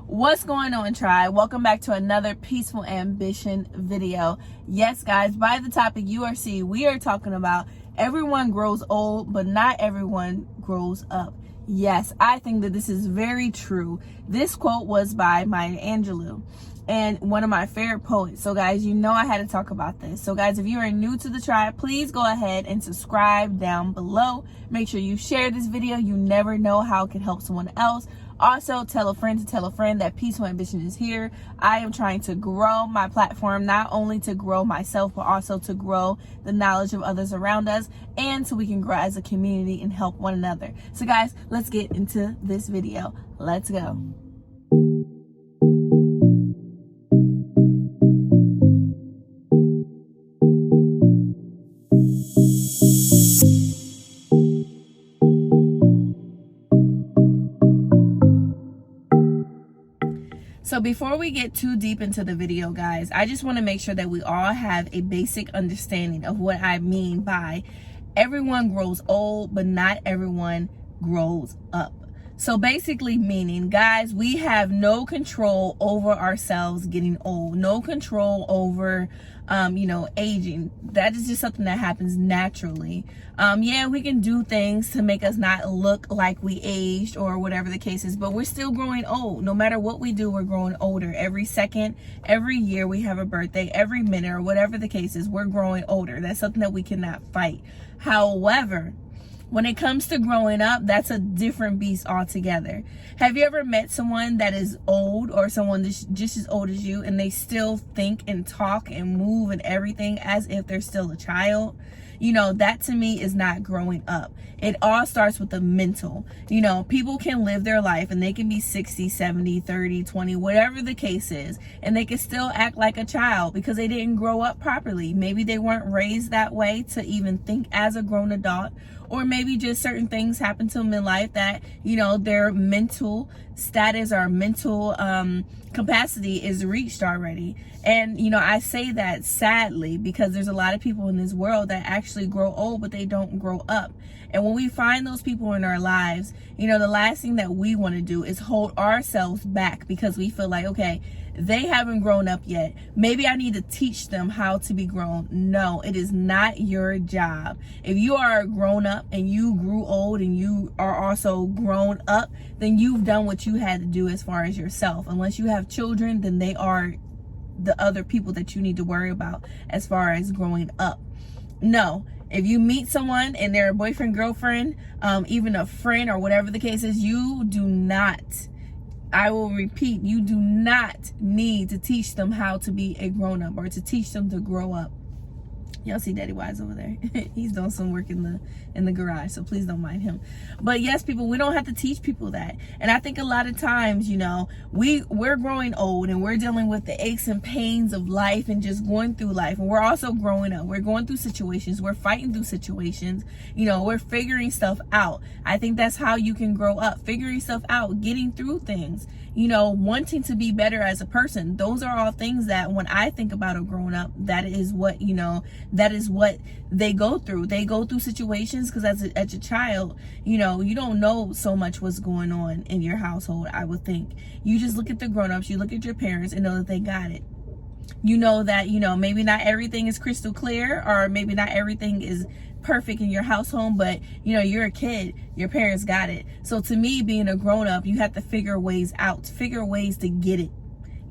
What's going on, tribe? Welcome back to another Peaceful Ambition video. Yes, guys, by the topic you are seeing, we are talking about everyone grows old, but not everyone grows up. Yes, I think that this is very true. This quote was by Maya Angelou, and one of my favorite poets. So guys, you know I had to talk about this. So guys, if you are new to the tribe, please go ahead and subscribe down below. Make sure you share this video. You never know how it can help someone else. Also, tell a friend to tell a friend that Peaceful Ambition is here. I am trying to grow my platform, not only to grow myself, but also to grow the knowledge of others around us, and so we can grow as a community and help one another. So guys, let's get into this video. Let's go. So before we get too deep into the video, guys, I just want to make sure that we all have a basic understanding of what I mean by everyone grows old, but not everyone grows up. So basically meaning, guys, we have no control over ourselves getting old, no control over, aging. That is just something that happens naturally. Yeah, we can do things to make us not look like we aged or whatever the case is, but we're still growing old. No matter what we do, we're growing older. Every second, every year we have a birthday, every minute or whatever the case is, we're growing older. That's something that we cannot fight. However, when it comes to growing up, that's a different beast altogether. Have you ever met someone that is old, or someone that's just as old as you, and they still think and talk and move and everything as if they're still a child? You know, that to me is not growing up. It all starts with the mental. You know, people can live their life and they can be 60, 70, 30, 20, whatever the case is, and they can still act like a child because they didn't grow up properly. Maybe they weren't raised that way to even think as a grown adult, or maybe just certain things happen to them in life that, you know, their mental status or mental capacity is reached already. And, you know, I say that sadly because there's a lot of people in this world that actually grow old, but they don't grow up. And when we find those people in our lives, you know, the last thing that we want to do is hold ourselves back because we feel like, okay, they haven't grown up yet. Maybe I need to teach them how to be grown. No, it is not your job. If you are a grown up and you grew old and you are also grown up, then you've done what you had to do as far as yourself. Unless you have children, then they are the other people that you need to worry about as far as growing up. No. If you meet someone and they're a boyfriend, girlfriend, even a friend or whatever the case is, you do not, I will repeat, you do not need to teach them how to be a grown-up or to teach them to grow up. Y'all see Daddy Wise over there. He's doing some work in the garage, so please don't mind him. But yes, people, we don't have to teach people that. And I think a lot of times, you know, we're growing old and we're dealing with the aches and pains of life and just going through life. And we're also growing up. We're going through situations. We're fighting through situations. You know, we're figuring stuff out. I think that's how you can grow up. Figuring stuff out, getting through things, you know, wanting to be better as a person. Those are all things that when I think about a grown up, that is what, you know, that is what they go through. They go through situations because as a child, you know, you don't know so much what's going on in your household, I would think. You just look at the grown-ups, you look at your parents and know that they got it. You know that, you know, maybe not everything is crystal clear, or maybe not everything is perfect in your household, but you know, you're a kid, your parents got it. So to me, being a grown-up, you have to figure ways out, figure ways to get it.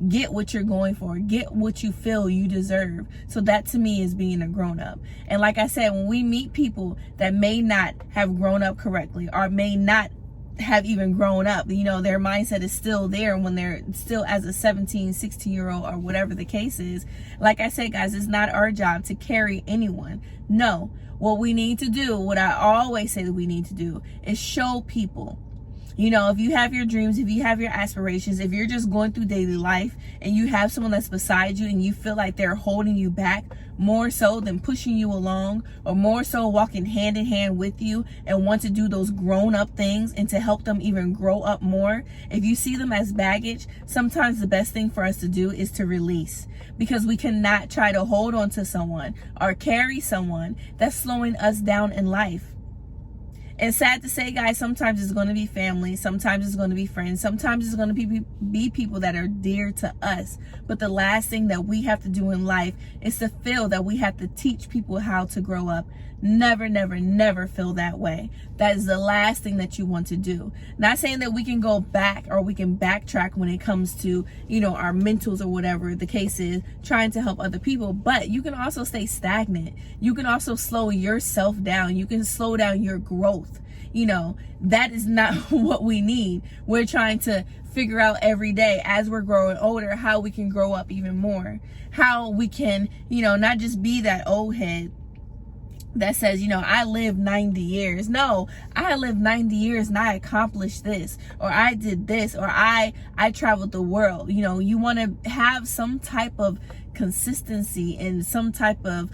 Get what you're going for, get what you feel you deserve. So that to me is being a grown-up. And like I said, when we meet people that may not have grown up correctly or may not have even grown up, you know, their mindset is still there when they're still as a 17, 16-year-old or whatever the case is. Like I said, guys, it's not our job to carry anyone. No, what we need to do, what I always say that we need to do, is show people. You know, if you have your dreams, if you have your aspirations, if you're just going through daily life and you have someone that's beside you and you feel like they're holding you back more so than pushing you along, or more so walking hand in hand with you and want to do those grown up things and to help them even grow up more, if you see them as baggage, sometimes the best thing for us to do is to release, because we cannot try to hold on to someone or carry someone that's slowing us down in life. And sad to say, guys, sometimes it's going to be family, sometimes it's going to be friends, sometimes it's going to be people that are dear to us. But the last thing that we have to do in life is to feel that we have to teach people how to grow up. Never, never, never feel that way. That is the last thing that you want to do. Not saying that we can go back or we can backtrack when it comes to, you know, our mentals or whatever the case is, trying to help other people, but you can also stay stagnant. You can also slow yourself down. You can slow down your growth. You know, that is not what we need. We're trying to figure out every day as we're growing older how we can grow up even more. How we can, you know, not just be that old head that says, you know, I lived 90 years. No, I lived 90 years and I accomplished this, or I did this, or I traveled the world. You know, you want to have some type of consistency and some type of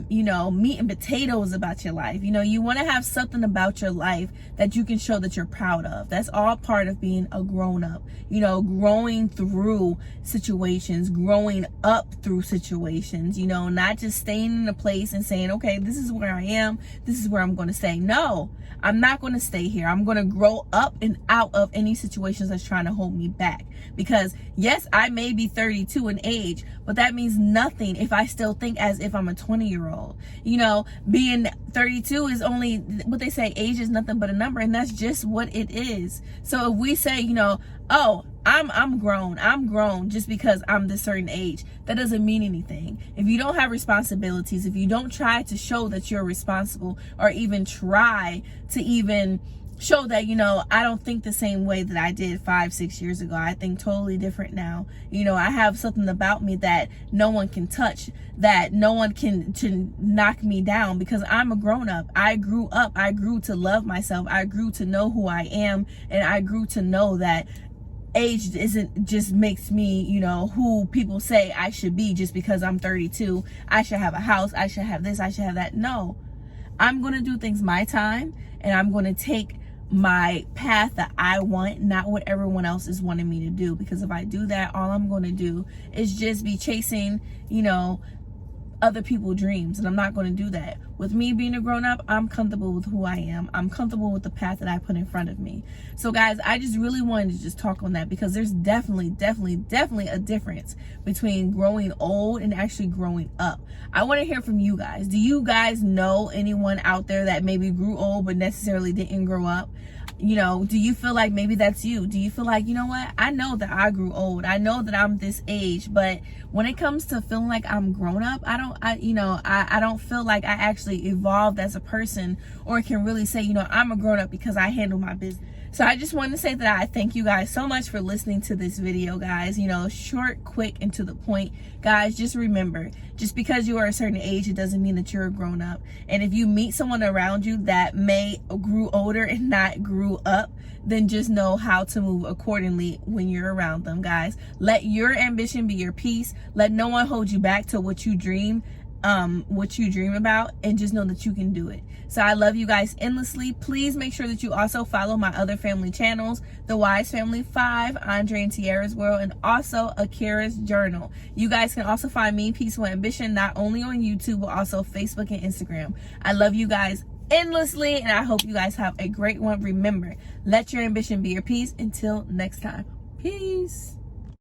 you know, meat and potatoes about your life. You know, you want to have something about your life that you can show that you're proud of. That's all part of being a grown-up. You know, growing through situations, growing up through situations, you know, not just staying in a place and saying, okay, this is where I am, this is where I'm going to stay. No, I'm not going to stay here. I'm going to grow up and out of any situations that's trying to hold me back. Because yes, I may be 32 in age, but that means nothing if I still think as if I'm a 20-year-old. You know, being 32 is only what they say, age is nothing but a number, and that's just what it is. So if we say, you know, oh, I'm grown just because I'm this certain age, that doesn't mean anything. If you don't have responsibilities, if you don't try to show that you're responsible, or even try to even show that, you know, I don't think the same way that I did 5-6 years ago. I think totally different now. You know, I have something about me that no one can touch, that no one can to knock me down, because I'm a grown-up. I grew up. I grew to love myself. I grew to know who I am, and I grew to know that age isn't just makes me, you know, who people say I should be just because I'm 32. I should have a house. I should have this. I should have that. No, I'm going to do things my time, and I'm going to take my path that I want, not what everyone else is wanting me to do. Because if I do that, all I'm going to do is just be chasing, you know, other people's dreams, and I'm not going to do that. With me being a grown-up, I'm comfortable with who I am. I'm comfortable with the path that I put in front of me. So guys, I just really wanted to just talk on that, because there's definitely a difference between growing old and actually growing up. I want to hear from you guys. Do you guys know anyone out there that maybe grew old but necessarily didn't grow up? You know, do you feel like maybe that's you? Do you feel like, you know what, I know that I grew old, I know that I'm this age, but when it comes to feeling like I'm grown up, I don't feel like I actually evolved as a person, or can really say, you know, I'm a grown up because I handle my business. So I just wanted to say that I thank you guys so much for listening to this video, guys. You know, short, quick, and to the point. Guys, just remember, just because you are a certain age, it doesn't mean that you're a grown up. And if you meet someone around you that may grew older and not grew up, then just know how to move accordingly when you're around them, guys. Let your ambition be your peace. Let no one hold you back to what you dream about, and just know that you can do it. So I love you guys endlessly. Please make sure that you also follow my other family channels, The Wise Family 5, Andre&Tiera's World, and also Akira's Journal. You guys can also find me, Peaceful Ambition, not only on YouTube, but also Facebook and Instagram. I love you guys endlessly, and I hope you guys have a great one. Remember, let your ambition be your peace. Until next time, peace.